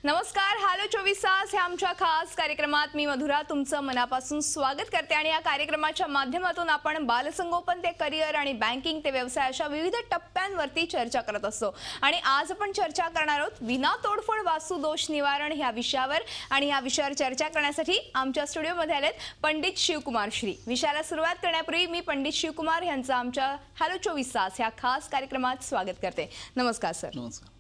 नमस्कार. हॅलो 24 तास या आमच्या खास कार्यक्रमात मी मधुरा तुमचं मनापासून स्वागत करते आणि या कार्यक्रमाच्या माध्यमातून आपण बालसंगोपन ते करिअर आणि बँकिंग ते व्यवसाय अशा विविध टप्प्यांवरती चर्चा करत असतो. आणि आज आपण चर्चा करणार आहोत विना तोडफोड वास्तू दोष निवारण ह्या विषयावर. आणि या विषयावर चर्चा करण्यासाठी आमच्या स्टुडिओमध्ये आलेत पंडित शिवकुमार श्री. विषयाला सुरुवात करण्यापूर्वी मी पंडित शिवकुमार यांचं आमच्या हॅलो 24 तास या खास कार्यक्रमात स्वागत करते. नमस्कार सर. नमस्कार.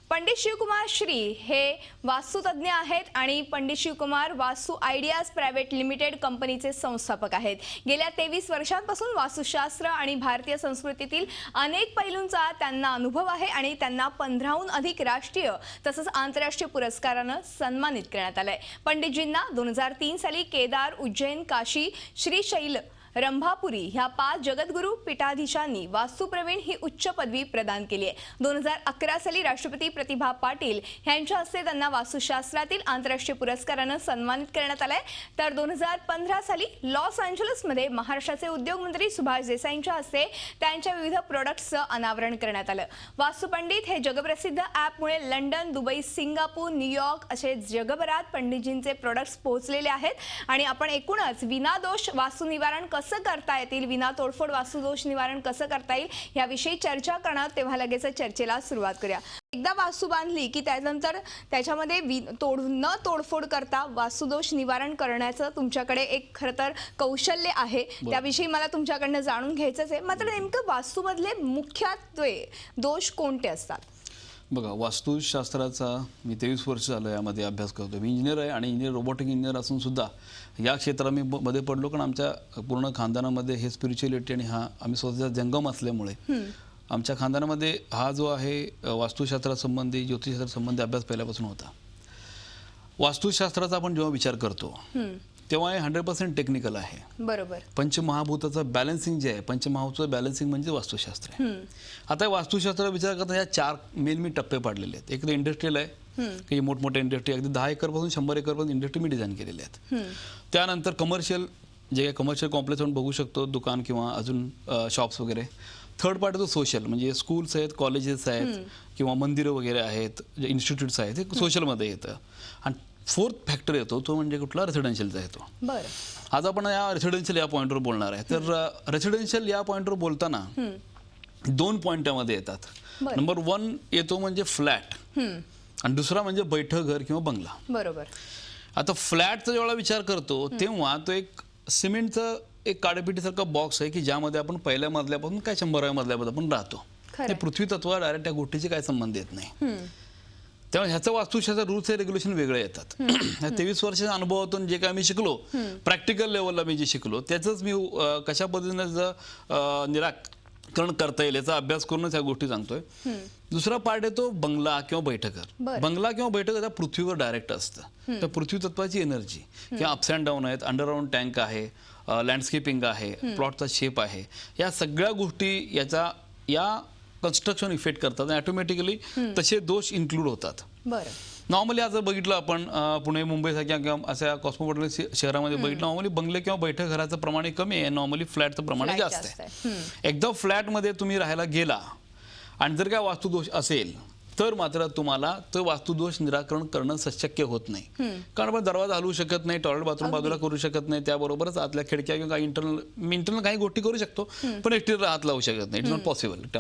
पंडित शिवकुमार श्री हे वास्तुतज्ञ आहेत आणि पंडित शिवकुमार वास्तू आयडियाज प्रायव्हेट लिमिटेड कंपनीचे संस्थापक आहेत. गेल्या 23 वर्षांपासून वास्तुशास्त्र आणि भारतीय संस्कृतीतील अनेक पैलूंचा त्यांना अनुभव आहे आणि त्यांना 15हून अधिक राष्ट्रीय तसंच आंतरराष्ट्रीय पुरस्काराने सन्मानित करण्यात आलंय. पंडितजींना 2003 साली केदार, उज्जैन, काशी, श्रीशैल, रंभापुरी ह्या 5 जगद्गुरू पीठाधीशांनी वास्तुप्रवीण ही उच्च पदवी प्रदान केली आहे. 2011 साली राष्ट्रपती प्रतिभा पाटील यांच्या हस्ते त्यांना वास्तुशास्त्रातील आंतरराष्ट्रीय पुरस्काराने सन्मानित करण्यात आलंय. तर 2015 साली लॉस एंजल्समध्ये महाराष्ट्राचे उद्योग मंत्री सुभाष देसाईंच्या हस्ते त्यांच्या विविध प्रोडक्ट्सचं अनावरण करण्यात आलं. वास्तुपंडित हे जगप्रसिद्ध ॲपमुळे लंडन, दुबई, सिंगापूर, न्यूयॉर्क असे जगभरात पंडितजींचे प्रोडक्ट्स पोहोचलेले आहेत. आणि आपण एकूणच विनादोष वास्तू निवारण कसं करता येतील, विना तोडफोड वास्तुदोष निवारण कसं करता येईल याविषयी चर्चा करणार. तेव्हा लगेच चर्चेला सुरुवात करूया. एकदा वास्तू बांधली की त्यानंतर त्याच्यामध्ये न तोडफोड करता वास्तुदोष निवारण करण्याचं तुमच्याकडे एक खरं तर कौशल्य आहे. त्याविषयी मला तुमच्याकडनं जाणून घ्यायचंच आहे. मात्र नेमकं वास्तूमधले मुख्यत्वे दोष कोणते असतात? बघा, वास्तुशास्त्राचा मी 23 वर्ष झालं यामध्ये अभ्यास करतो. मी इंजिनियर आहे आणि इंजिनियर रोबोटिक इंजिनियर असून सुद्धा या क्षेत्रात मी मध्ये पडलो. कारण आमच्या पूर्ण खानदानामध्ये हे स्पिरिच्युअलिटी आणि हा आम्ही स्वतःचा जंगम असल्यामुळे आमच्या खानदानामध्ये हा जो आहे वास्तुशास्त्रासंबंधी ज्योतिषशास्त्रासंबंधी अभ्यास पहिल्यापासून होता. वास्तुशास्त्राचा आपण जेव्हा विचार करतो तेव्हा हे 100% टेक्निकल आहे. बरोबर. पंचमहाभूताचं बॅलन्सिंग जे आहे, पंचमहाभूताचं बॅलन्सिंग म्हणजे वास्तुशास्त्र आहे. आता वास्तुशास्त्राचा विचार करता या 4 मेन टप्पे पाडलेले आहेत. एक तर इंडस्ट्रियल आहे की मोठमोठ्या इंडस्ट्री अगदी 10 एकरपासून 100 एकरपर्यंत इंडस्ट्री मी डिझाईन केलेले आहेत. त्यानंतर कमर्शियल जे काही कमर्शियल कॉम्प्लेक्स आपण बघू शकतो, दुकान किंवा अजून शॉप्स वगैरे. थर्ड पार्ट तो सोशल, म्हणजे स्कूल्स आहेत, कॉलेजेस आहेत किंवा मंदिरं वगैरे आहेत, जे इन्स्टिट्यूट्स आहेत, हे सोशलमध्ये येतं. आणि फोर्थ फॅक्टर येतो तो म्हणजे कुठला, रेसिडेन्शियलचा येतो. बरं. आज आपण या रेसिडेन्शियल या पॉईंटवर बोलणार आहे. तर रेसिडेन्शियल या पॉईंटवर बोलताना 2 पॉईंट त्यामध्ये येतात. नंबर 1 येतो म्हणजे फ्लॅट आणि दुसरा म्हणजे बैठक घर किंवा बंगला. बरोबर. आता फ्लॅटचा जेव्हा विचार करतो तेव्हा तो एक सिमेंटचं एक काडेपिटीसारखा बॉक्स आहे की ज्यामध्ये आपण पहिल्या मजल्यापासून काय 100व्या मजल्यापासून आपण राहतो. ते पृथ्वी तत्व डायरेक्ट त्या गोष्टीची काय संबंध येत नाही. त्यामुळे ह्याचं वास्तुशास्त्र रूल्स आणि रेग्युलेशन वेगळे येतात. 23 वर्षाच्या अनुभवातून जे काय मी शिकलो, प्रॅक्टिकल लेवलला मी जे शिकलो त्याचंच मी कशा पद्धतीनं निराकरण करता येईल याचा अभ्यास करूनच ह्या गोष्टी सांगतोय. दुसरा पार्ट येतो बंगला किंवा बैठकघर. बंगला किंवा बैठकघर त्या पृथ्वीवर डायरेक्ट असतं. तर पृथ्वी तत्वाची एनर्जी किंवा अप्स अँड डाऊन आहेत, अंडरग्राऊंड टँक आहे, लँडस्केपिंग आहे, प्लॉटचा शेप आहे, या सगळ्या गोष्टी या कन्स्ट्रक्शन इफेक्ट करतात आणि ऑटोमॅटिकली तसे दोष इन्क्लूड होतात. बरं. नॉर्मली आज बघितलं आपण पुणे, मुंबईसारख्या किंवा अशा कॉस्मोपॉलिटन शहरामध्ये बघितलं, नॉर्मली बंगले किंवा बैठक घराचं प्रमाण कमी आहे, नॉर्मली फ्लॅटचं प्रमाण जास्त आहे. एकदा फ्लॅटमध्ये तुम्ही राहायला गेला आणि जर काय वास्तुदोष असेल तर मात्र तुम्हाला तो वास्तुदोष निराकरण करणं शक्य होत नाही. कारण आपण दरवाजा हलवू शकत नाही, टॉयलेट बाथरूम बाजूला करू शकत नाही, त्याबरोबरच आतल्या खिडक्या किंवा इंटरनल काही गोष्टी करू शकतो पण एक्सटिरियर हात लावू शकत नाही. It's not possible.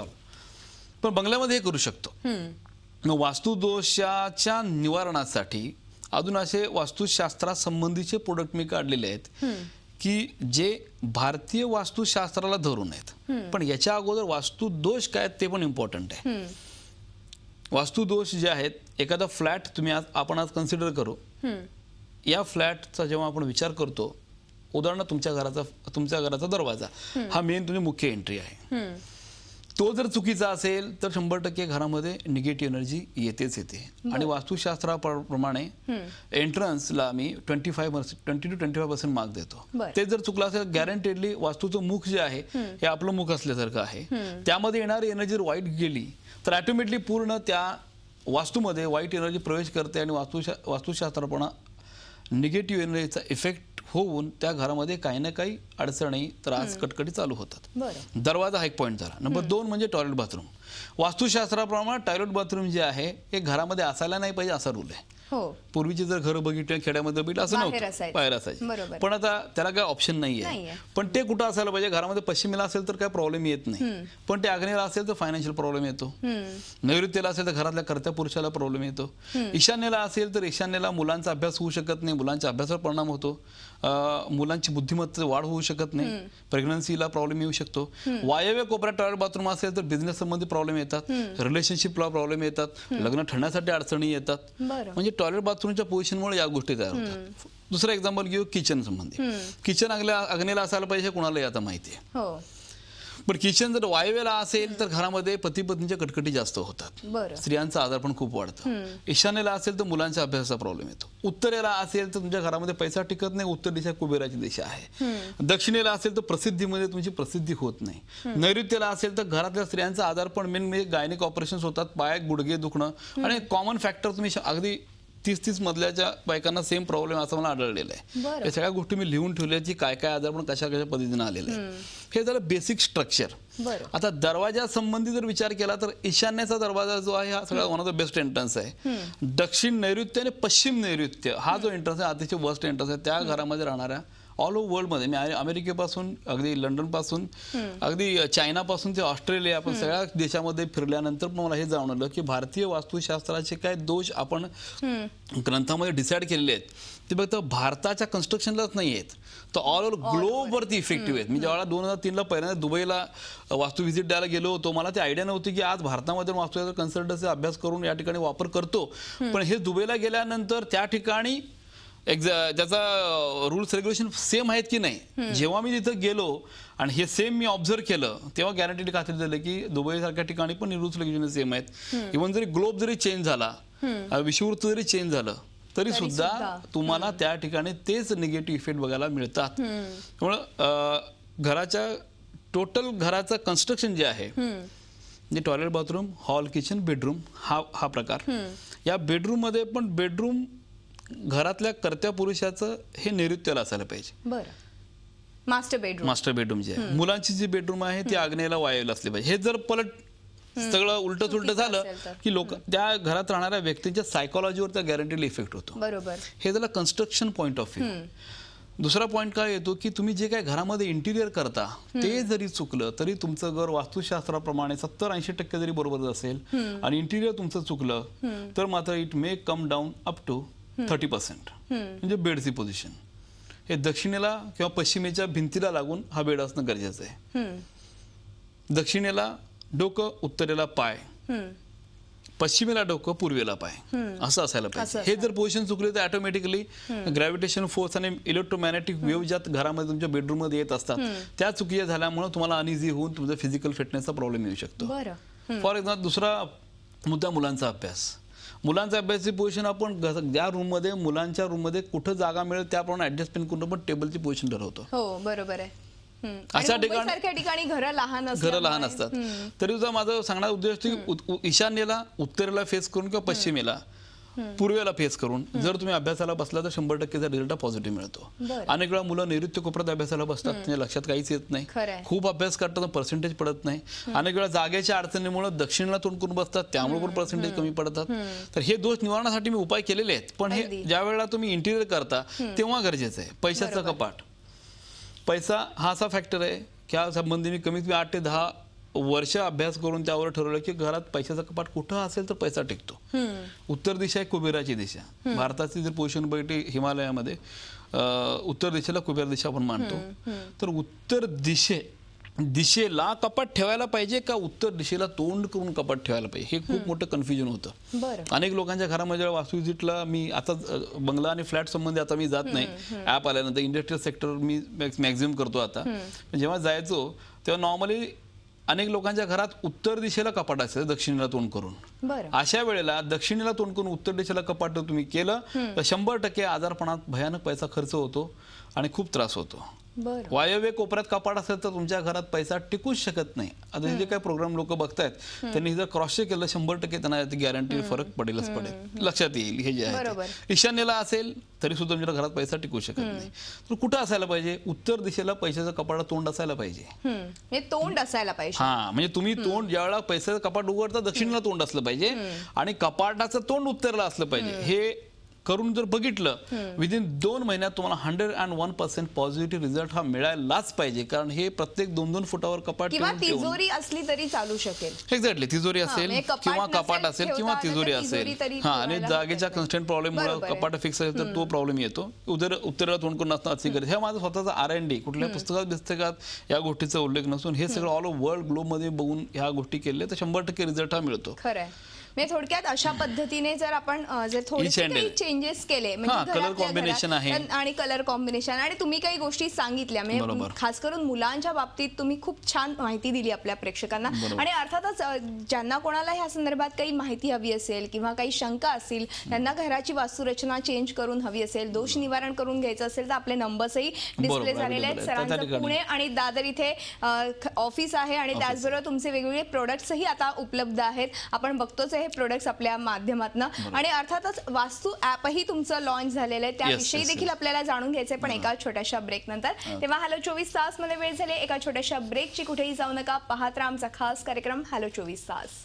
पण बंगल्यामध्ये हे करू शकतो. मग वास्तुदोषाच्या निवारणासाठी अजून असे वास्तुशास्त्रासंबंधीचे प्रोडक्ट मी काढलेले आहेत की जे भारतीय वास्तुशास्त्राला धरून आहेत. पण याच्या अगोदर वास्तुदोष काय ते पण इम्पॉर्टंट आहे. वास्तुदोष जे आहेत, एखादा फ्लॅट आपण आज कन्सिडर करू. या फ्लॅटचा जेव्हा आपण विचार करतो, उदाहरणार्थ तुमच्या घराचा दरवाजा हा मेन तुमची मुख्य एंट्री आहे. तो जर चुकीचा असेल तर 100% घरामध्ये निगेटिव्ह एनर्जी येतेच येते. आणि वास्तुशास्त्राप्रमाणे एंट्रन्सला मी 20 to 25% मार्क देतो. ते जर चुकलं असेल गॅरंटेडली वास्तूचं मुख जे आहे हे आपलं मुख असल्यासारखं आहे. त्यामध्ये येणारी एनर्जी जर वाईट गेली तर ऑटोमॅटिकली पूर्ण त्या वास्तूमध्ये वाईट एनर्जी प्रवेश करते आणि वास्तुशास्त्राप्रमाणे निगेटिव्ह एनर्जीचा इफेक्ट होऊन त्या घरामध्ये काही ना काही अडचणी, त्रास, कटकटी चालू होतात. दरवाजा हा एक पॉईंट झाला. नंबर 2 म्हणजे टॉयलेट बाथरूम. वास्तुशास्त्राप्रमाणे टॉयलेट बाथरूम जे आहे हे घरामध्ये असायला नाही पाहिजे असा रूल आहे. हो. पूर्वीचे जर घर बघितले खेड्यामध्ये बघितलं असं बाहेर नव्हतं, असायचं. बाहेर असायचे. बरोबर. पण आता त्याला काय ऑप्शन नाहीये. नाहीये. पण ते कुठं असायला पाहिजे, घरामध्ये पश्चिमेला असेल तर काय प्रॉब्लेम येत नाही, पण ते आग्नेयला असेल तर फायनान्शियल प्रॉब्लेम येतो. नैऋत्येला असेल तर घरातल्या कर्त्या पुरुषाला प्रॉब्लेम येतो. ईशान्येला असेल तर ईशान्येला मुलांचा अभ्यास होऊ शकत नाही, मुलांच्या अभ्यासावर परिणाम होतो, मुलांची बुद्धिमत्ता वाढ होऊ शकत नाही, प्रेग्नन्सीला प्रॉब्लेम येऊ शकतो. वायव्य कोपऱ्यात टॉयलेट बाथरूम असेल तर बिझनेस संबंधी प्रॉब्लेम येतात, रिलेशनशिपला प्रॉब्लेम येतात, लग्न ठरण्यासाठी अडचणी येतात. बरं. म्हणजे टॉयलेट बाथरूमच्या पोझिशनमुळे या गोष्टी तयार होतात. दुसरं एक्झाम्पल घेऊ किचन संबंधी. किचन आग्नेयला असायला पाहिजे कुणालाही आता माहिती आहे. हो. पण किचन जर वायव्येला असेल तर घरामध्ये पती पत्नीच्या कटकटी जास्त होतात, बरं. स्त्रियांचा आजार पण खूप वाढतं. ईशान्येला असेल तर मुलांच्या अभ्यासाचा प्रॉब्लेम येतो. उत्तरेला असेल तर तुमच्या घरामध्ये पैसा टिकत नाही, उत्तर दिशा कुबेराची दिशा आहे. दक्षिणेला असेल तर प्रसिद्धीमध्ये तुमची प्रसिद्धी होत नाही. नैऋत्येला असेल तर घरातल्या स्त्रियांचा आजार पण मेन म्हणजे गायनिक ऑपरेशन्स होतात, पाय गुडघे दुखणं आणि कॉमन फॅक्टर तुम्ही अगदी 30-30 मधल्याच्या बायकांना सेम प्रॉब्लेम असं मला आढळलेलं आहे. बरं. या सगळ्या गोष्टी मी लिहून ठेवल्या की काय काय आजार पण कशा कशा पद्धतीने आलेले आहे. हे झालं बेसिक स्ट्रक्चर. बरं. आता दरवाजा संबंधी जर विचार केला तर ईशान्येचा दरवाजा जो आहे हा सगळा one of the best entrance आहे. दक्षिण नैऋत्य आणि पश्चिम नैऋत्य हा जो एंट्रन्स आहे अतिशय वर्स्ट एंट्रन्स आहे. त्या घरामध्ये राहणाऱ्या ऑल ओव्हर वर्ल्डमध्ये मी अमेरिकेपासून अगदी लंडनपासून अगदी चायनापासून ते ऑस्ट्रेलिया आपण सगळ्या देशामध्ये फिरल्यानंतर पण मला हे जाणवलं की भारतीय वास्तुशास्त्राचे काय दोष आपण ग्रंथामध्ये डिसाईड केलेले आहेत ते फक्त भारताच्या कन्स्ट्रक्शनलाच नाही आहेत, तर ऑल ओव्हर ग्लोबवरती इफेक्टिव्ह आहेत. मी ज्यावेळेला 2003ला पहिल्यांदा दुबईला वास्तू व्हिजिट द्यायला गेलो होतो, मला ती आयडिया नव्हती की आज भारतामध्ये वास्तुशास्त्र कन्सल्टन्सी अभ्यास करून या ठिकाणी वापर करतो. पण हे दुबईला गेल्यानंतर त्या ठिकाणी त्याचा रूल्स रेग्युलेशन सेम आहेत की नाही. जेव्हा मी तिथं गेलो आणि हे सेम मी ऑब्झर्व केलं तेव्हा गॅरंटी खात्री झालं की दुबई सारख्या ठिकाणी पण रूल्स रेग्युलेशन सेम आहेत. इव्हन जरी ग्लोब जरी चेंज झाला, विषुववृत्त जरी चेंज झालं तरी सुद्धा तुम्हाला त्या ठिकाणी तेच निगेटिव्ह इफेक्ट बघायला मिळतात. त्यामुळं टोटल घराचं कन्स्ट्रक्शन जे आहे म्हणजे toilet bathroom hall kitchen bedroom हा प्रकार. या बेडरूम मध्ये पण बेडरूम घरातल्या कर्त्या पुरुषाचं हे नैऋत्याला असायला पाहिजे. बरं. मास्टर बेडरूम जे आहे, मुलांची जी बेडरूम आहे ती आग्नेयला वायव्येला असली पाहिजे. हे जर पलट सगळं उलट झालं की लोक त्या घरात राहणाऱ्या व्यक्तींच्या सायकोलॉजीवर त्या गॅरंटीला इफेक्ट होतो. बरोबर. हे झालं कन्स्ट्रक्शन पॉईंट ऑफ व्ह्यू. दुसरा पॉईंट काय येतो की तुम्ही जे काय घरामध्ये इंटिरियर करता ते जरी चुकलं तरी तुमचं घर वास्तुशास्त्राप्रमाणे 70-80% जरी बरोबर असेल आणि इंटिरियर तुमचं चुकलं तर मात्र it may come down up to 30%. म्हणजे बेडची पोझिशन हे दक्षिणेला किंवा पश्चिमेच्या भिंतीला लागून हा बेड असणं गरजेचं आहे. दक्षिणेला डोकं, उत्तरेला पाय, पश्चिमेला डोकं, पूर्वेला पाय असं असायला पाहिजे. हे जर पोझिशन चुकले तर ऑटोमॅटिकली ग्रॅव्हिटेशन फोर्स आणि इलेक्ट्रोमॅग्नेटिक वेव्ह ज्या घरामध्ये तुमच्या बेडरूम मध्ये येत असतात त्या चुकीच्या झाल्यामुळे तुम्हाला अनइझी होऊन तुमचा फिजिकल फिटनेसचा प्रॉब्लेम येऊ शकतो. फॉर एक्झाम्पल दुसरा मुद्दा मुलांचा अभ्यास. मुलांचा अभ्यासाची पोझिशन आपण ज्या रूममध्ये मुलांच्या रूममध्ये कुठं जागा मिळेल त्याप्रमाणे ऍडजस्टमेंट करून पण टेबलची पोझिशन ठरवतो. हो बरोबर आहे. अशा ठिकाणी घरं लहान असतात तरी सुद्धा माझं सांगण्याचा उद्देश की ईशान्येला उत्तरेला फेस करून किंवा पश्चिमेला पूर्वेला फेस करून जर तुम्ही अभ्यासाला बसला तर 100% रिझल्ट पॉझिटिव्ह मिळतो. अनेक वेळा मुलं नैऋत्य कोपऱ्यात अभ्यासाला बसतात, त्यांच्या लक्षात काहीच येत नाही, खूप अभ्यास करतात पर्सेंटेज पडत नाही. अनेक वेळा जागेच्या अडचणीमुळे दक्षिणेला तोंड करून बसतात, त्यामुळे पण पर्सेंटेज कमी पडतात. तर हे दोष निवारणासाठी मी उपाय केलेले आहेत. पण हे ज्या वेळेला तुम्ही इंटिरियर करता तेव्हा गरजेचं आहे. पैशाचं कपाट. पैसा हा असा फॅक्टर आहे की या संबंधी मी कमीत कमी 8 ते 10 वर्ष अभ्यास करून त्यावर ठरवलं की घरात पैशाचा कपाट कुठं असेल तर पैसा टिकतो. उत्तर दिशा आहे कुबेराची दिशा. भारताची जर पोझिशन बघितली हिमालयामध्ये उत्तर दिशेला कुबेर दिशा आपण मानतो. तर उत्तर दिशेला कपाट ठेवायला पाहिजे का उत्तर दिशेला तोंड करून कपाट ठेवायला पाहिजे, हे खूप मोठं कन्फ्युजन होतं. अनेक लोकांच्या घरामध्ये वास्तू व्हिजिटला मी आता बंगला आणि फ्लॅट संबंधी आता मी जात नाही, ऍप आल्यानंतर इंडस्ट्रियल सेक्टर मी मॅक्झिमम करतो आता. जेव्हा जायचो तेव्हा नॉर्मली अनेक लोकांच्या घरात उत्तर दिशेला कपाट असेल दक्षिणेला तोंड करून. अशा वेळेला दक्षिणेला तोंड करून उत्तर दिशेला कपाट तुम्ही केलं तर 100% आजारपणात भयानक पैसा खर्च होतो आणि खूप त्रास होतो. वायव्य कोपऱ्यात कपाट असेल तर तुमच्या घरात पैसा टिकूच शकत नाही. आता हे जे काही प्रोग्राम लोक बघतायत त्यांनी जर क्रॉस चेक केलं 100% त्यांना गॅरंटी फरक पडेलच पडेल, लक्षात येईल. हे जे आहे ईशान्येला असेल तरी सुद्धा तुमच्या घरात पैसा टिकू शकत नाही. तर कुठं असायला पाहिजे? उत्तर दिशेला पैशाचं कपाट तोंड असायला पाहिजे. तोंड असायला पाहिजे. हा म्हणजे तुम्ही तोंड ज्यावेळेला पैशाचं कपाट उघडता दक्षिणेला तोंड असलं पाहिजे आणि कपाटाचं तोंड उत्तरला असलं पाहिजे. हे करून जर बघितलं विदिन 2 महिन्यात तुम्हाला 101% पॉझिटिव्ह रिझल्ट हा मिळायलाच पाहिजे. कारण हे प्रत्येक 2-2 फुटावर कपाट किंवा तिजोरी असली तरी चालू शकेल. एक्झॅक्टली तिजोरी असेल म्हणजे कपाट किंवा नसेल कपाट असेल ठेवता किंवा आलं तर तिजोरी तिजोरी असेल. तरी हा आणि ठेवायला जागेच्या हरकत कन्स्टंट प्रॉब्लेममुळे बरोबर आहे. कपाट फिक्स असेल तर तो प्रॉब्लेम येतो. उत्तरेला तोंड करून नसतं अशी गरज. हे माझा स्वतःचा R&D कुठल्या पुस्तकात या गोष्टीचा उल्लेख नसून हे सगळं ऑल ओव्हर वर्ल्ड ग्लोब मध्ये बघून ह्या गोष्टी केल्या तर 100% रिझल्ट हा मिळतो. खरंय. म्हणजे थोडक्यात अशा पद्धतीने जर आपण जर थोडेसे and काही every. चेंजेस केले हा, म्हणजे color घरातल्या combination घरात, आहे. आणि कलर कॉम्बिनेशन आणि तुम्ही काही गोष्टी सांगितल्या म्हणजे बरोबर. खास करून मुलांच्या बाबतीत तुम्ही खूप छान माहिती दिली आपल्या प्रेक्षकांना. बरोबर. आणि अर्थातच ज्यांना कोणाला ह्या संदर्भात काही माहिती हवी असेल किंवा काही शंका असतील त्यांना घराची वास्तुरचना चेंज करून हवी असेल, दोष निवारण करून घ्यायचं असेल तर आपले नंबर्सही डिस्प्ले बरोबर, झालेले आहेत. available आहेत. त्या सरांचं ठिकाणी. पुणे आणि दादर इथे ऑफिस आहे आणि त्याचबरोबर तुमचे वेगवेगळे प्रोडक्ट्सही आता उपलब्ध आहेत. आपण बघतोच हे प्रोडक्ट्स आपल्या माध्यमातून. आणि अर्थातच वास्तू ॲपही तुमचं लॉन्च झालेलं आहे त्याविषयी yes, देखील आपल्याला जाणून घ्यायचंय पण एका छोट्याशा ब्रेक नंतर. तेव्हा हॅलो 24 तास मध्ये वेळ झाले एका छोट्याशा ब्रेकची. कुठेही जाऊ नका, पाहत राहा आमचा खास कार्यक्रम हॅलो 24 तास.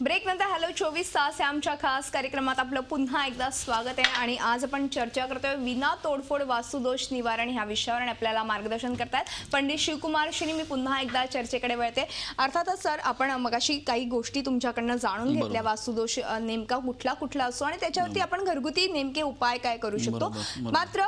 ब्रेक नंतर हॅलो 24 तास या आमच्या खास कार्यक्रमात आपलं पुन्हा एकदा स्वागत आहे. आणि आज आपण चर्चा करतोय विना तोडफोड वास्तुदोष निवारण ह्या विषयावर आणि आपल्याला मार्गदर्शन करतायत पंडित शिवकुमार श्री. मी पुन्हा एकदा चर्चेकडे वळते. अर्थातच सर आपण मगाशी काही गोष्टी तुमच्याकडनं जाणून घेतल्या, वास्तुदोष नेमका कुठला असतो आणि त्याच्यावरती आपण घरगुती नेमके उपाय काय करू शकतो. मात्र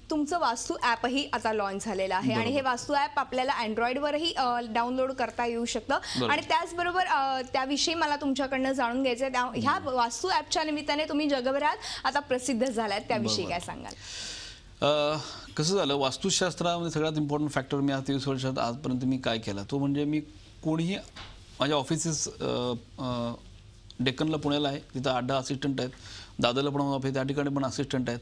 तुमचं वास्तू ॲपही आता लॉन्च झालेलं आहे आणि हे वास्तू ॲप आपल्याला अँड्रॉइडवरही डाउनलोड करता येऊ शकतं. आणि त्याचबरोबर त्याविषयी मला तुमच्याकडनं जाणून घ्यायचं आहे. ह्या वास्तू ॲपच्या निमित्ताने तुम्ही जगभरात आता प्रसिद्ध झालात, त्याविषयी काय सांगाल? कसं झालं, वास्तुशास्त्रामध्ये सगळ्यात इम्पॉर्टंट फॅक्टर मी 30 वर्षात आजपर्यंत मी काय केला तो म्हणजे मी कोणीही माझ्या ऑफिसेस डेक्कनला पुण्याला आहे, तिथं 8-10 असिस्टंट आहेत. दादरला पण ऑफिस त्या ठिकाणी पण असिस्टंट आहेत.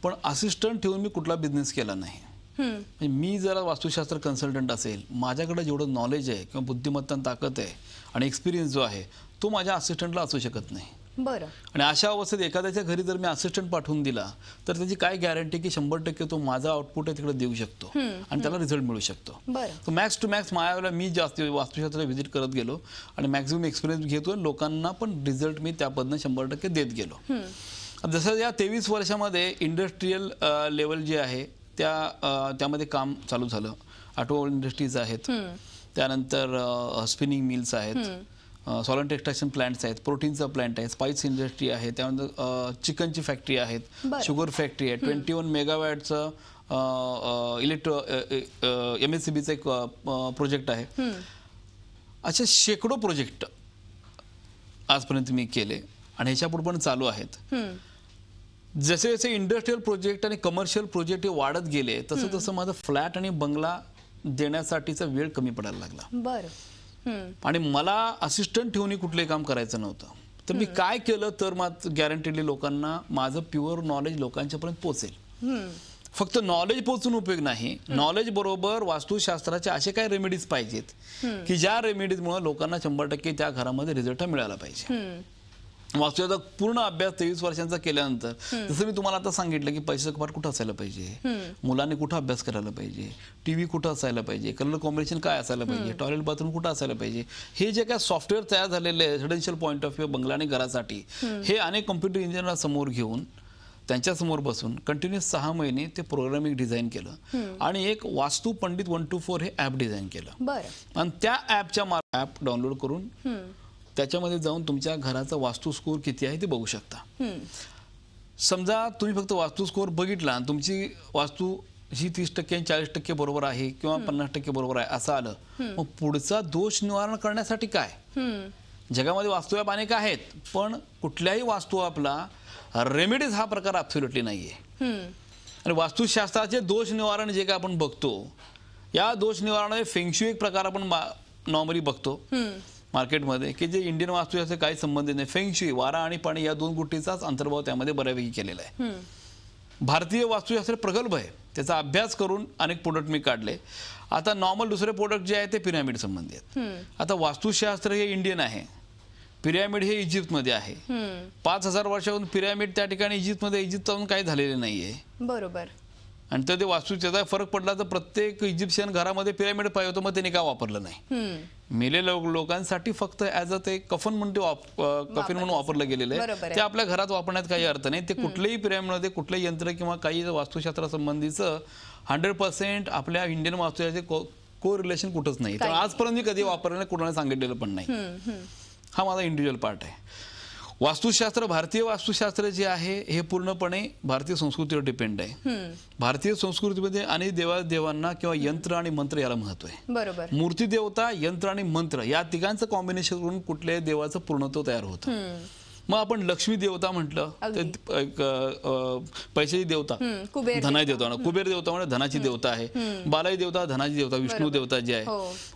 पण असिस्टंट ठेवून मी कुठला बिझनेस केला नाही. म्हणजे मी जरा वास्तुशास्त्र कन्सल्टंट असेल, माझ्याकडे जेवढं नॉलेज आहे किंवा बुद्धिमत्ता ताकद आहे आणि एक्सपिरियन्स जो आहे तो माझ्या असिस्टंटला असू शकत नाही. बरं. आणि अशा अवस्थेत एखाद्याच्या घरी जर मी असिस्टंट पाठवून दिला तर त्याची काय गॅरंटी की 100% तो माझा आउटपुट आहे तिकडे देऊ शकतो आणि त्याला रिझल्ट मिळू शकतो. तर मॅक्स टू मॅक्स माझ्यावेळेला मी जास्त वास्तुशास्त्राला व्हिजिट करत गेलो आणि मॅक्झिमम एक्सपिरियन्स घेतो आणि लोकांना पण रिझल्ट मी त्या पद्धतीने 100% देत गेलो. जसं या 23 वर्षामध्ये इंडस्ट्रीयल लेवल जे आहे त्यामध्ये काम चालू झालं. ऑटोमोबाईल इंडस्ट्रीज आहेत, त्यानंतर स्पिनिंग मिल्स आहेत, सॉलंट एक्स्ट्रॅक्शन प्लांट्स आहेत, प्रोटीनचा प्लांट आहे, स्पाइस इंडस्ट्री आहे, त्यानंतर चिकनची फॅक्टरी आहेत, शुगर फॅक्टरी आहे, 21 मेगावॅटचं MSCBचं एक प्रोजेक्ट आहे. असे शेकडो प्रोजेक्ट आजपर्यंत मी केले आणि ह्याच्यापुढे पण चालू आहेत. जसे जसे इंडस्ट्रीयल प्रोजेक्ट आणि कमर्शियल प्रोजेक्ट हे वाढत गेले तसं तसं माझं फ्लॅट आणि बंगला देण्यासाठीचा वेळ कमी पडायला लागला. बरं. आणि मला असिस्टंट ठेवून कुठलंही काम करायचं नव्हतं. तर मी काय केलं तर गॅरंटीडली लोकांना माझं प्युअर नॉलेज लोकांच्यापर्यंत पोहोचेल. फक्त नॉलेज पोहोचून उपयोग नाही, नॉलेज बरोबर वास्तुशास्त्राचे असे काही रेमेडीज पाहिजेत की ज्या रेमेडीजमुळे लोकांना 100% त्या घरामध्ये रिझल्ट मिळाला पाहिजे. वास्तुचा पूर्ण अभ्यास 23 वर्षांचा केल्यानंतर जसं मी तुम्हाला आता सांगितलं की पैशाचं कपाट कुठं असायला पाहिजे, मुलांनी कुठं अभ्यास करायला पाहिजे, टीव्ही कुठं असायला पाहिजे, कलर कॉम्बिनेशन काय असायला पाहिजे, टॉयलेट बाथरूम कुठं असायला पाहिजे, हे जे काय सॉफ्टवेअर तयार झालेले आहे रेसिडेन्शियल पॉईंट ऑफ व्ह्यू बंगला आणि घरासाठी, हे अनेक कम्प्युटर इंजिनियर समोर घेऊन त्यांच्यासमोर बसून कंटिन्युअस 6 महिने ते प्रोग्रामिंग डिझाईन केलं आणि एक वास्तू पंडित 124 हे ॲप डिझाईन केलं. आणि त्या ॲपच्या ॲप डाउनलोड करून त्याच्यामध्ये जाऊन तुमच्या घराचा वास्तू स्कोअर किती आहे ते बघू शकता. समजा तुम्ही फक्त वास्तू स्कोअर बघितला आणि तुमची वास्तू ही 30% आणि 40% बरोबर आहे किंवा 50% बरोबर आहे असं आलं, मग पुढचा दोष निवारण करण्यासाठी काय? जगामध्ये वास्तू ॲप अनेक आहेत पण कुठल्याही वास्तू ॲपला रेमेडीज हा प्रकार ॲब्सोल्युटली नाहीये. आणि वास्तुशास्त्राचे दोष निवारण जे काय आपण बघतो, या दोष निवारणाचे फेंगशुई एक प्रकार आपण नॉर्मली बघतो मार्केटमध्ये की जे इंडियन वास्तुशास्त्र काही संबंधित नाही. फेंगशुई वारा आणि पाणी या 2 गोष्टीचाच अंतर्भाव त्यामध्ये बऱ्यापैकी केलेला आहे. भारतीय वास्तुशास्त्र प्रगल्भ आहे, त्याचा अभ्यास करून अनेक प्रोडक्ट मी काढले. आता नॉर्मल दुसरे प्रोडक्ट जे आहे ते पिरॅमिड संबंधी आहेत. आता वास्तुशास्त्र हे इंडियन आहे, पिरॅमिड हे इजिप्तमध्ये आहे. 5000 वर्षापासून पिरॅमिड त्या ठिकाणी इजिप्तमध्ये काही झालेले नाहीये. बरोबर. आणि तर ते वास्तूचा फरक पडला तर प्रत्येक इजिप्शियन घरामध्ये पिरामिड पाहिजे होतं, मग त्यांनी का वापरलं नाही. मेलेल्या लोकांसाठी फक्त ॲज अ ते कफन म्हणून कफन म्हणून वापरलं गेलेलं आहे. ते आपल्या घरात वापरण्यात काही अर्थ नाही. ते कुठल्याही पिरामिडमध्ये कुठलंही यंत्र किंवा काही वास्तुशास्त्रासंबंधीचं 100% आपल्या इंडियन वास्तुशास्त्राचे को रिलेशन कुठंच नाही. तर आजपर्यंत मी कधी वापरलं कुणाला सांगितलेलं पण नाही. हा माझा इंडिव्हिज्युअल पार्ट आहे. वास्तुशास्त्र, भारतीय वास्तुशास्त्र जे आहे हे पूर्णपणे भारतीय संस्कृतीवर डिपेंड आहे. भारतीय संस्कृतीमध्ये अनेक देवांना किंवा यंत्र आणि मंत्र याला महत्व आहे. बरोबर. मूर्ती देवता, यंत्र आणि मंत्र या तिघांचं कॉम्बिनेशन करून कुठल्याही देवाचं पूर्णत्व तयार होतं. मग आपण लक्ष्मी देवता म्हटलं तर पैशाची देवता, धनाची देवता, कुबेर देवता म्हणजे धनाची देवता आहे, बालाई देवता धनाची देवता, विष्णू देवता जे आहे.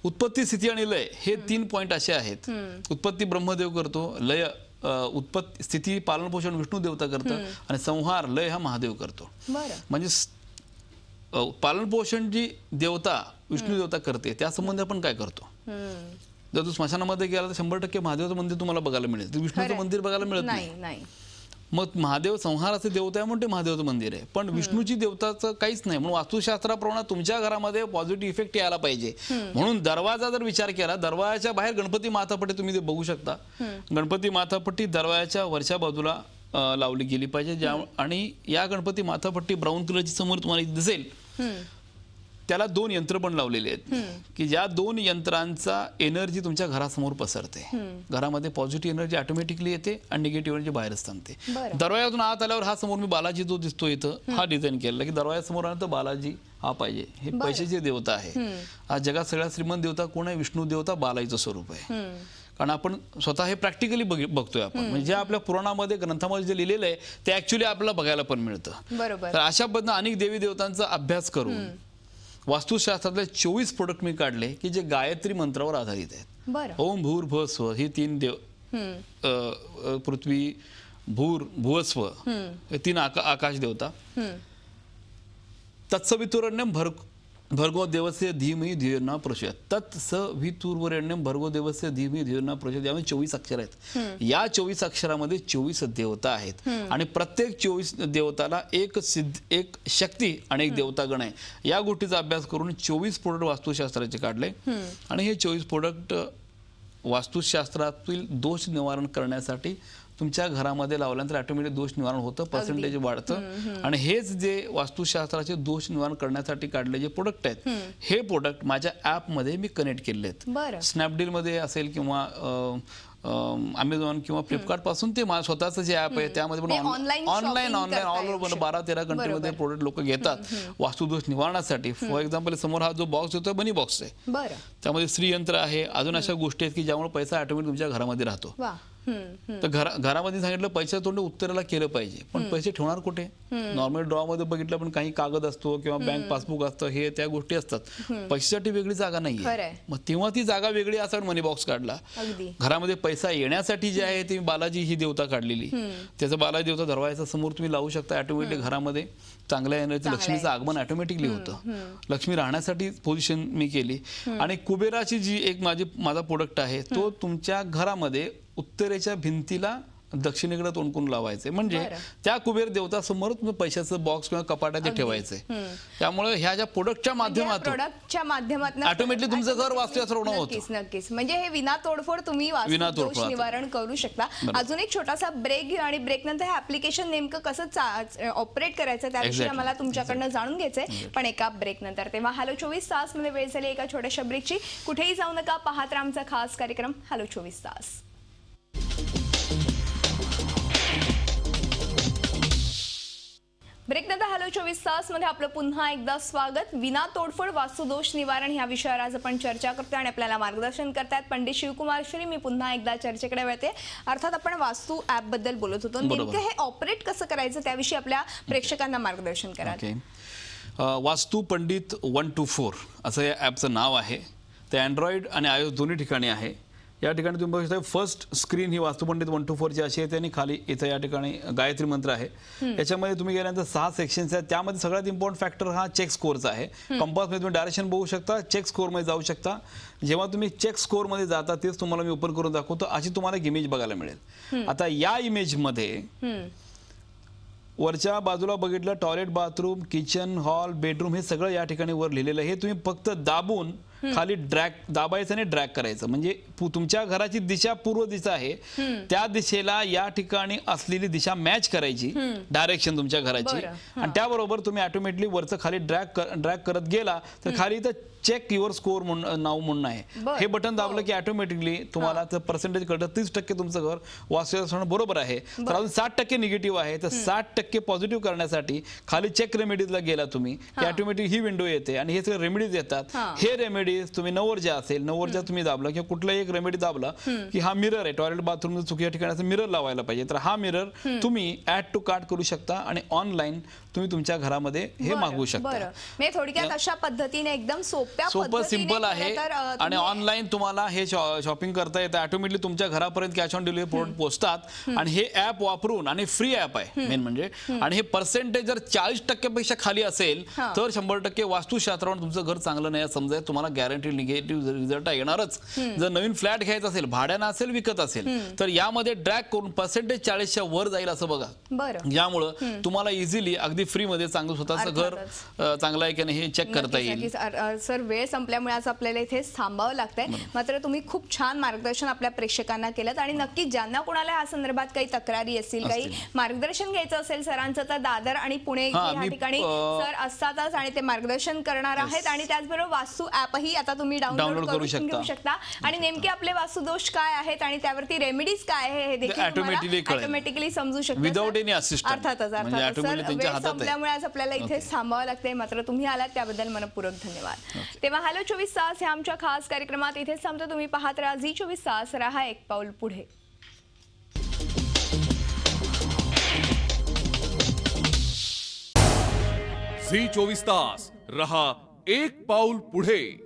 उत्पत्ती, स्थिती आणि लय हे 3 पॉइंट असे आहेत. उत्पत्ती ब्रह्मदेव करतो, लय उत्पत्ती स्थिती पालन पोषण विष्णू देवता करतं आणि संहार लय हा महादेव करतो. म्हणजे पालन पोषण जी देवता विष्णू देवता करते त्या संबंधी आपण काय करतो. जर तू स्मशानामध्ये गेला तर 100% महादेवाचं मंदिर तुम्हाला बघायला मिळेल, तर विष्णूचं मंदिर बघायला मिळत नाही. मग महादेव संहाराचे देवता आहे म्हणून ते महादेवाचं मंदिर आहे, पण विष्णूची देवताचं काहीच नाही. म्हणून वास्तुशास्त्राप्रमाणे तुमच्या घरामध्ये पॉझिटिव्ह इफेक्ट यायला पाहिजे. म्हणून दरवाजा जर विचार केला, दरवाजाच्या बाहेर गणपती मातापट्टी तुम्ही ते बघू शकता. गणपती मातापट्टी दरवाजाच्या वरच्या बाजूला लावली गेली पाहिजे. आणि या गणपती मातापट्टी ब्राऊन कलरची समोर तुम्हाला दिसेल, त्याला 2 यंत्र पण लावलेले आहेत की ज्या 2 यंत्रांचा एनर्जी तुमच्या घरासमोर पसरते. घरामध्ये पॉझिटिव्ह एनर्जी ऑटोमॅटिकली येते आणि निगेटिव्ह एनर्जी बाहेर थांबते. दरवाजातून आत आल्यावर हा समोर मी बालाजी जो दिसतो इथं हा डिझाईन केलेला की दरवाजासमोर आला तर बालाजी हा पाहिजे. हे पैशाची देवता आहे. आज जगात सगळ्यात श्रीमंत देवता कोण आहे? विष्णू देवता, बालाजीचं स्वरूप आहे. कारण आपण स्वतः हे प्रॅक्टिकली बघतोय आपण. म्हणजे आपल्या पुराणामध्ये ग्रंथामध्ये जे लिहिलेलं आहे ते ऍक्च्युली आपल्याला बघायला पण मिळतं. तर अशा पद्धतीने अनेक देवी देवतांचा अभ्यास करून वास्तुशास्त्रातले 24 प्रोडक्ट मी काढले की जे गायत्री मंत्रावर आधारित आहेत. ओम भूर्भुवः स्व ही 3 देव, पृथ्वी, भुवस्व हे 3 आकाश देवता. तत्सवितुरण्यम भर्गो देवस्य धीमहि धियो न प्रचोदयात्. तत्सवितुर्वरेण्यम भर्गो देवस्य धीमहि धियो न प्रचोदयात्. यामध्ये 24 अक्षर आहेत. या 24 अक्षरामध्ये 24 देवता आहेत आणि प्रत्येक 24 देवताला एक शक्ती आणि एक देवतागण आहे. या गोष्टीचा अभ्यास करून 24 प्रोडक्ट वास्तुशास्त्राचे काढले आणि हे 24 प्रोडक्ट वास्तुशास्त्रातील दोष निवारण करण्यासाठी तुमच्या घरामध्ये लावल्यानंतर ऑटोमॅटिक दोष निवारण होतं, पर्सेंटेज वाढतं. आणि हेच जे वास्तुशास्त्राचे दोष निवारण करण्यासाठी काढले जे प्रोडक्ट आहेत हे प्रोडक्ट माझ्या ॲपमध्ये मी कनेक्ट केले आहेत. स्नॅपडीलमध्ये असेल किंवा अमेझॉन किंवा फ्लिपकार्ट पासून ते माझं स्वतःचं जे ॲप आहे त्यामध्ये पण ऑनलाईन ऑल ओव्हर 12-13 कंट्रीमध्ये प्रोडक्ट लोक घेतात वास्तुदोष निवारणासाठी. फॉर एक्झाम्पल समोर हा जो बॉक्स होतो मनी बॉक्स आहे, त्यामध्ये श्रीयंत्र आहे, अजून अशा गोष्टी आहेत की ज्यामुळे पैसा ऑटोमॅटिक तुमच्या घरामध्ये राहतो. तर घरामध्ये सांगितलं पैशाचं तोंड उत्तराला केलं पाहिजे, पण पैसे ठेवणार कुठे? नॉर्मल ड्रॉमध्ये बघितलं पण काही कागद असतो किंवा बँक पासबुक असतं, हे त्या गोष्टी असतात. पैशासाठी वेगळी जागा नाहीये. मग तेव्हा ती जागा वेगळी असा मनी बॉक्स काढला. घरामध्ये पैसा येण्यासाठी जे आहे ते बालाजी ही देवता काढलेली. त्याचं बालाजी देवता दरवाजाच्या समोर तुम्ही लावू शकता. ऑटोमॅटिक घरामध्ये चांगल्या एनर्जी लक्ष्मीचं आगमन ऑटोमॅटिकली होतं. लक्ष्मी राहण्यासाठी पोझिशन मी केली. आणि कुबेराची जी एक माझा प्रोडक्ट आहे तो तुमच्या घरामध्ये उत्तरेच्या भिंतीला दक्षिणेकडे तोंड करून लावायचे. म्हणजे त्या कुबेर देवता समोर तुम्ही पैशाचं बॉक्स किंवा कपाटात ठेवायचे. त्यामुळे ह्या ज्या प्रोडक्टच्या माध्यमातून ऑटोमॅटिकली तुमचं घर वास्तुशास्त्र होतं. नक्कीच. म्हणजे हे विना तोडफोड तुम्ही वास्तुदोष निवारण करू शकता. अजून एक छोटासा ब्रेक घेऊ आणि ब्रेक नंतर हे ऍप्लिकेशन नेमकं कसं ऑपरेट करायचं त्याविषयी मला तुमच्याकडनं जाणून घ्यायचंय, पण एका ब्रेक नंतर. तेव्हा हॅलो 24 तास मध्ये वेळ झाली एका छोट्याशा ब्रेकची. कुठेही जाऊ नका, पाहत राहा आमचा खास कार्यक्रम हॅलो 24 तास. ब्रेक नंतर हॅलो 24 तास मध्ये आपलं पुन्हा एकदा स्वागत. विना तोडफोड वास्तुदोष निवारण ह्या विषयावर आज आपण चर्चा करतोय आणि आपल्याला मार्गदर्शन करतात पंडित शिवकुमार श्री. मी पुन्हा एकदा चर्चेकडे वळते. अर्थात आपण वास्तू ऍप बद्दल बोलत होतो. नेमकं हे ऑपरेट कसं करायचं त्याविषयी आपल्या प्रेक्षकांना मार्गदर्शन करा. वास्तू पंडित 124 असं या ॲपचं नाव आहे. ते अँड्रॉइड आणि आयओएस दोन्ही ठिकाणी आहे. या ठिकाणी तुम्ही बघू शकता फर्स्ट स्क्रीन ही वास्तुपंडित 124 ची अशी आहे आणि खाली इथं या ठिकाणी गायत्री मंत्र आहे. याच्यामध्ये तुम्ही गेल्यानंतर 6 सेक्शन्स आहेत. त्यामध्ये सगळ्यात इम्पॉर्टंट फॅक्टर हा चेक स्कोअरचा आहे. कंपासमध्ये तुम्ही डायरेक्शन बघू शकता, चेक स्कोअरमध्ये जाऊ शकता. जेव्हा तुम्ही चेक स्कोअरमध्ये जाता तेच तुम्हाला मी ओपन करून दाखवतो. अशी तुम्हाला एक इमेज बघायला मिळेल. आता या इमेजमध्ये वरच्या बाजूला बघितलं toilet, bathroom, kitchen, hall, bedroom हे सगळं या ठिकाणी वर लिहिलेलं आहे. हे तुम्ही फक्त दाबून खाली ड्रॅग दाबायचं आणि ड्रॅग करायचं म्हणजे तुमच्या घराची दिशा पूर्व दिशा आहे त्या दिशेला या ठिकाणी असलेली दिशा मॅच करायची, डायरेक्शन तुमच्या घराची. आणि त्याबरोबर तुम्ही ऑटोमॅटिकली वरचं खाली ड्रॅग करत गेला तर खाली इथं चेक युअर स्कोअर म्हणून नाव म्हणून आहे. हे बटन दाबलं की ऑटोमॅटिकली तुम्हाला पर्सेंटेज कळतं. 30% तुमचं घर वास्तव्यात बरोबर आहे, तर अजून 60% निगेटिव्ह आहे, तर 60% पॉझिटिव्ह करण्यासाठी खाली चेक रेमेडीजला गेला तुम्ही की ऑटोमॅटिक ही विंडो येते आणि हे सगळे रेमेडीज येतात. हे रेमेडीज तुम्ही नवरजा असेल, नवरजा तुम्ही दाबला किंवा कुठलाही एक रेमेडी दाबला की हा मिरर आहे, टॉयलेट बाथरूम चुकीच्या ठिकाणी मिरर लावायला पाहिजे, तर हा मिरर तुम्ही ऍड टू कार्ट करू शकता आणि ऑनलाईन तुम्ही तुमच्या घरामध्ये हे मागवू शकता. म्हणजे थोडक्यात अशा पद्धतीने एकदम सोपं सिंपल आहे आणि ऑनलाईन तुम्हाला हे शॉपिंग करता येतं. ऑटोमॅटिकली तुमच्या घरापर्यंत कॅश ऑन डिलिव्हरी प्रोडक्ट पोहोचतात आणि हे ऍप वापरून, आणि फ्री ऍप आहे मेन म्हणजे, आणि हे पर्सेंटेज जर 40% पेक्षा खाली असेल तर 100% वास्तुशास्त्रावर तुमचं घर चांगलं नाही समजा तुम्हाला गॅरंटी निगेटिव्ह रिझल्ट येणारच. जर नवीन फ्लॅट घ्यायचा असेल, भाड्यानं असेल, विकत असेल, तर यामध्ये ड्रॅग करून पर्सेंटेज 40च्या वर जाईल असं बघा. यामुळं तुम्हाला इझिली अगदी फ्री मध्ये चांगलं स्वतःचं घर चांगलं आहे की नाही हे चेक करता येईल. सर, वेळ संपल्यामुळे आज आपल्याला इथे थांबावं लागतंय, मात्र तुम्ही खूप छान मार्गदर्शन आपल्या प्रेक्षकांना केलं आणि नक्की ज्यांना कोणाला या संदर्भात काही तक्रारी असतील, काही मार्गदर्शन घ्यायचं असेल सरांचं, तर दादर आणि पुणे या ठिकाणी सर असतातच आणि ते मार्गदर्शन करणार आहेत. आणि त्याचबरोबर वास्तू ऍपही आता तुम्ही डाउनलोड करू शकता आणि नेमके आपले वास्तुदोष काय आहेत आणि त्यावरती रेमेडीज काय आहे हे देखील ऑटोमॅटिकली समजू शकता विदाउट एनी असिस्टंट. अर्थातच संपल्यामुळे आज आपल्याला इथे थांबावं लागतंय, मात्र तुम्ही आलात त्याबद्दल मनपूर्वक धन्यवाद. तेव्हा हॅलो 24 तास ह्या आमच्या खास कार्यक्रमात इथेच थांबतो. तुम्ही पाहत राहा झी 24 तास, रहा एक पाऊल पुढे. झी 24 तास, रहा एक पाऊल पुढे.